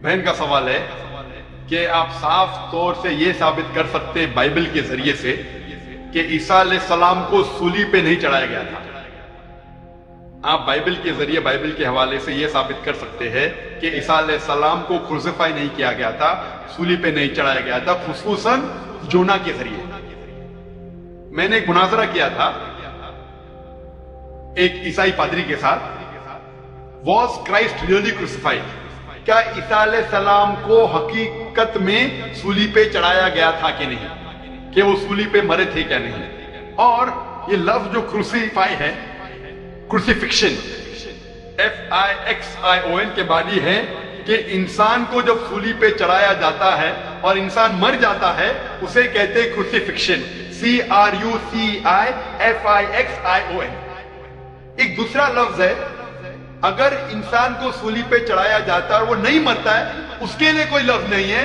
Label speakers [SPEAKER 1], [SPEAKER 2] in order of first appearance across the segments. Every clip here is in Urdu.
[SPEAKER 1] بہن کا سوال ہے کہ آپ صاف طور سے یہ ثابت کر سکتے بائبل کے ذریعے سے کہ عیسیٰ علیہ السلام کو سولی پہ نہیں چڑھایا گیا تھا؟ آپ بائبل کے ذریعے، بائبل کے حوالے سے یہ ثابت کر سکتے ہیں کہ عیسیٰ علیہ السلام کو کروسیفائی نہیں کیا گیا تھا، سولی پہ نہیں چڑھایا گیا تھا، خصوصاً جونا کے ذریعے؟ میں نے ایک مناظرہ کیا تھا ایک عیسائی پادری کے ساتھ، واز کرائسٹ ریئلی کروسیفائڈ؟ کیا عیسیٰ علیہ السلام کو حقیقت میں سولی پہ چڑھایا گیا تھا کہ نہیں، کہ وہ سولی پہ مرے تھے کیا نہیں؟ اور یہ لفظ جو کروسیفائی ہے، کروسیفکشن FIXION کے معنی ہے کہ انسان کو جب سولی پہ چڑھایا جاتا ہے اور انسان مر جاتا ہے اسے کہتے ہیں کروسیفکشن، CRUCIFIXION۔ ایک دوسرا لفظ ہے، اگر انسان کو سولی پہ چڑھایا جاتا ہے اور وہ نہیں مرتا ہے، اس کے لیے کوئی لفظ نہیں ہے،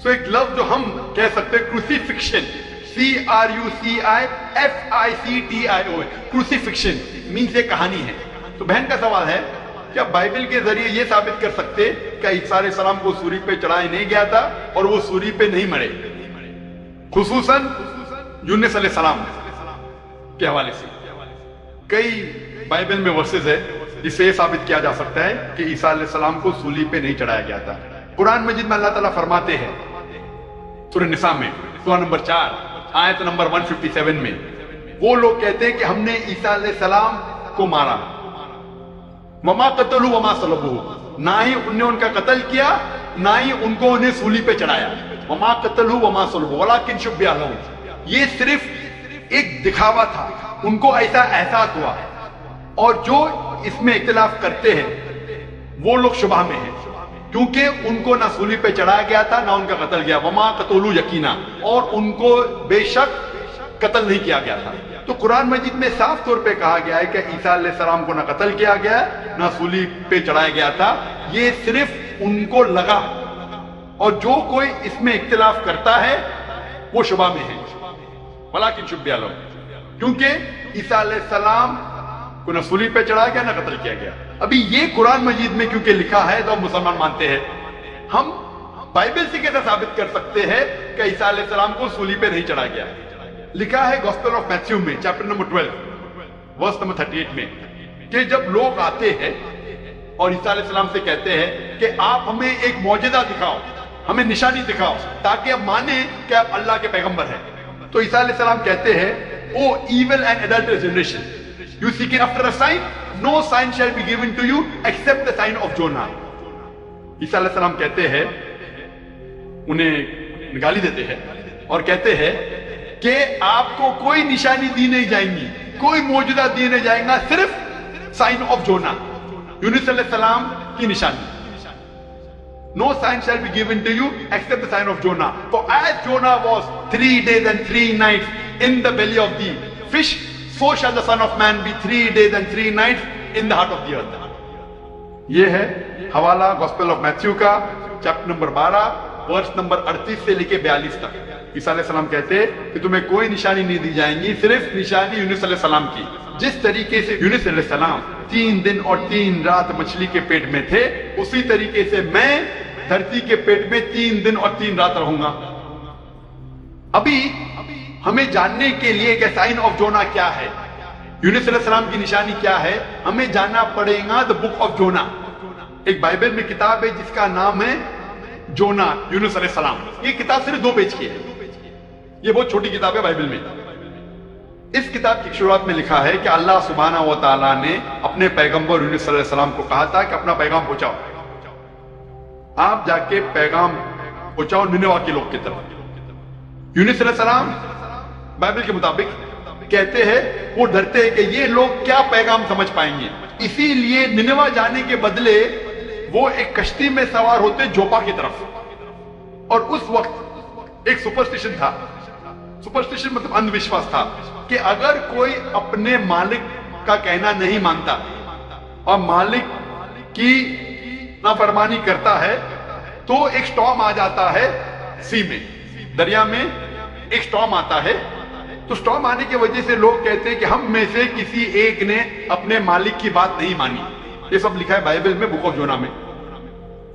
[SPEAKER 1] سو ایک لفظ جو ہم کہہ سکتے ہیں کروسیفکشن، CRUCIFICTION، کروسیفکشن مینس یہ کہانی ہے۔ تو بہن کا سوال ہے کیا بائبل کے ذریعے یہ ثابت کر سکتے کہ عیسیٰ علیہ السلام کو سولی پہ چڑھایا نہیں گیا تھا اور وہ سولی پہ نہیں مرے، خصوصاً یونس علیہ السلام کے حوالے سے؟ کئی بائبل میں ورسز ہے جس سے یہ ثابت کیا جا سکتا ہے کہ عیسیٰ علیہ السلام کو سولی پہ نہیں چڑھایا گیا تھا۔ قرآن مجید میں اللہ تعالیٰ فرماتے ہیں سورہ نساء میں سورہ نمبر 4 آیت نمبر 157 میں، وہ لوگ کہتے ہیں کہ ہم نے عیسیٰ علیہ السلام کو مارا، وما قتلوا وما صلبوه، نہ ہی انہوں نے ان کا قتل کیا نہ ہی ان کو انہیں سولی پہ چڑھایا، وما قتلوا وما صلبوه ولكن شبه لهم، یہ صرف ایک دکھاوا تھا، ان کو ایسا احساس ہوا۔ اور جو اس میں اختلاف کرتے ہیں وہ لوگ شبہ میں ہیں، کیونکہ ان کو نہ سولی پہ چڑھایا گیا تھا نہ ان کا قتل کیا، وما قتلوا یقینا، اور ان کو بے شک قتل نہیں کیا گیا تھا۔ تو قرآن مجید میں صاف طور پہ کہا گیا ہے کہ عیسیٰ علیہ السلام کو نہ قتل کیا گیا نہ سولی پہ چڑھایا گیا تھا، یہ صرف ان کو لگا، اور جو کوئی اس میں اختلاف کرتا ہے وہ شبہ میں ہے، ولیکن شبہ لهم، کیونکہ عیسیٰ علیہ السلام کو نہ سولی پہ چڑھایا گیا نہ قتل کیا گیا۔ ابھی یہ قرآن مجید میں کیونکہ لکھا ہے تو ہم مسلمان مانتے ہیں، ہم بائبل سے کیسے ثابت کر سکتے ہیں کہ عیسیٰ علیہ السلام کو سولی پہ نہیں چڑھایا گیا؟ لکھا ہے گوسپل آف میتھیو میں چیپٹر نمبر 12 ورس نمبر 38 میں کہ جب لوگ آتے ہیں اور عیسیٰ علیہ السلام سے کہتے ہیں کہ آپ ہمیں ایک معجزہ دکھاؤ، ہمیں نشانی دکھاؤ تاکہ اب مانیں کہ آپ اللہ کے پیغمبر ہیں، تو عیسیٰ علیہ السلام کہتے ہیں O evil and adulterous generation, you seeking after a sign, no sign shall be given to you except the sign of Jonah۔ عیسیٰ علیہ السلام کہتے ہیں، انہیں گالی دیتے ہیں اور کہتے ہیں کہ آپ کو کوئی نشانی دی نہیں جائیں گی، کوئی معجزہ دی نہیں جائے گا، صرف سائن آف جونا، یونس علیہ السلام کی نشانی۔ No sign shall be given to you except the sign of Jonah. For as Jonah was 3 days and 3 nights in the belly of the fish, so shall the Son of Man be 3 days and 3 nights in the heart of the earth۔ یہ ہے حوالہ گوسپل آف میتھیو کا چیپٹر نمبر 12 ورس نمبر 38 سے لے کے 42 تک۔ عیسیٰ علیہ السلام کہتے کہ تمہیں کوئی نشانی نہیں دی جائیں گی، صرف نشانی یونس علیہ السلام کی۔ جس طریقے سے یونس علیہ السلام 3 دن اور 3 رات مچھلی کے پیٹ میں تھے، اسی طریقے سے میں دھرتی کے پیٹ میں 3 دن اور 3 رات رہوں گا۔ ابھی ہمیں جاننے کے لیے کہ سائن آف جونا کیا ہے، یونس علیہ السلام کی نشانی کیا ہے، ہمیں جاننا پڑے گا دا بک آف جونا۔ ایک بائبل میں کتاب ہے جس کا نام ہے جونا، یونس علیہ السلام۔ یہ کتاب صرف 2 پیج کی ہے، یہ بہت چھوٹی کتاب ہے بائبل میں۔ اس کتاب کی شروعات میں لکھا ہے کہ اللہ سبحانہ و تعالیٰ نے اپنے پیغمبر یونس علیہ السلام کو کہا تھا کہ اپنا پیغام پہنچاؤ، آپ جا کے پیغام پہنچاؤ نینوہ کے لوگ کی طرف۔ یونس علیہ السلام بائبل کے مطابق کہتے ہیں وہ ڈرتے ہیں کہ یہ لوگ کیا پیغام سمجھ پائیں گے، اسی لیے نینوہ جانے کے بدلے وہ ایک کشتی میں سوار ہوتے جوپا کی طرف۔ اور اس وقت ایک سپرسٹیشن تھا، سپرسٹیشن مطلب اندھ وشواس تھا کہ اگر کوئی اپنے مالک کا کہنا نہیں مانتا اور مالک کی نافرمانی کرتا ہے تو ایک سٹارم آ جاتا ہے، سی میں، دریا میں ایک سٹارم آتا ہے، تو سٹارم آنے کی وجہ سے لوگ کہتے ہیں کہ ہم میں سے کسی ایک نے اپنے مالک کی بات نہیں مانی۔ یہ سب لکھا ہے بائبل میں بک آف جونا میں۔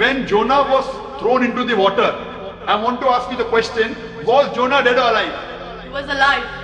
[SPEAKER 1] when Jonah was thrown into the water, I want to ask you the question, was Jonah dead or alive?
[SPEAKER 2] He was alive.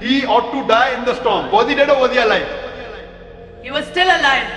[SPEAKER 1] He ought to die in the storm. Was he dead or was he alive?
[SPEAKER 2] He was still alive.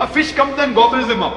[SPEAKER 1] A fish comes and gobbles him up.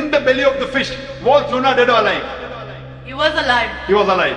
[SPEAKER 1] In the belly of the fish was Jonah dead or alive?
[SPEAKER 2] He was alive.
[SPEAKER 1] He was alive.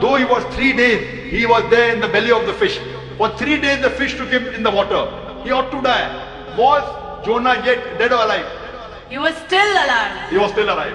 [SPEAKER 1] though he was 3 days, he was there in the belly of the fish. For 3 days the fish took him in the water. He ought to die. Was Jonah yet dead or alive?
[SPEAKER 2] He was still alive.
[SPEAKER 1] He was still alive.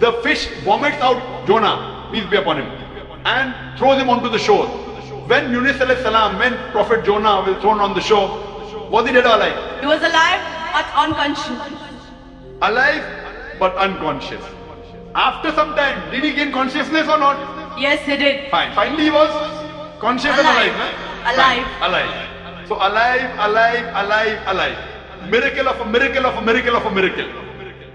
[SPEAKER 1] The fish vomits out Jonah, peace be upon him, and throws him onto the shore. When Yunus alayhi salam, when Prophet Jonah was thrown on the shore, was he dead or alive?
[SPEAKER 2] He was alive but unconscious.
[SPEAKER 1] Alive but unconscious. After some time, did he gain consciousness or not?
[SPEAKER 2] Yes, he did.
[SPEAKER 1] Fine. Finally, he was conscious and alive. Right?
[SPEAKER 2] Alive.
[SPEAKER 1] Fine. Alive. So alive, alive, alive, alive. Miracle of a miracle of a miracle of a miracle.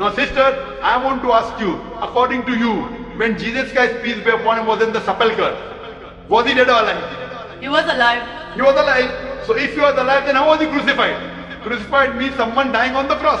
[SPEAKER 1] Now sister, I want to ask you, according to you, when Jesus Christ, peace be upon him, was in the sepulchre, was he dead or alive?
[SPEAKER 2] He was alive.
[SPEAKER 1] He was alive. So if he was alive, then how was he crucified? Crucified means someone dying on the cross.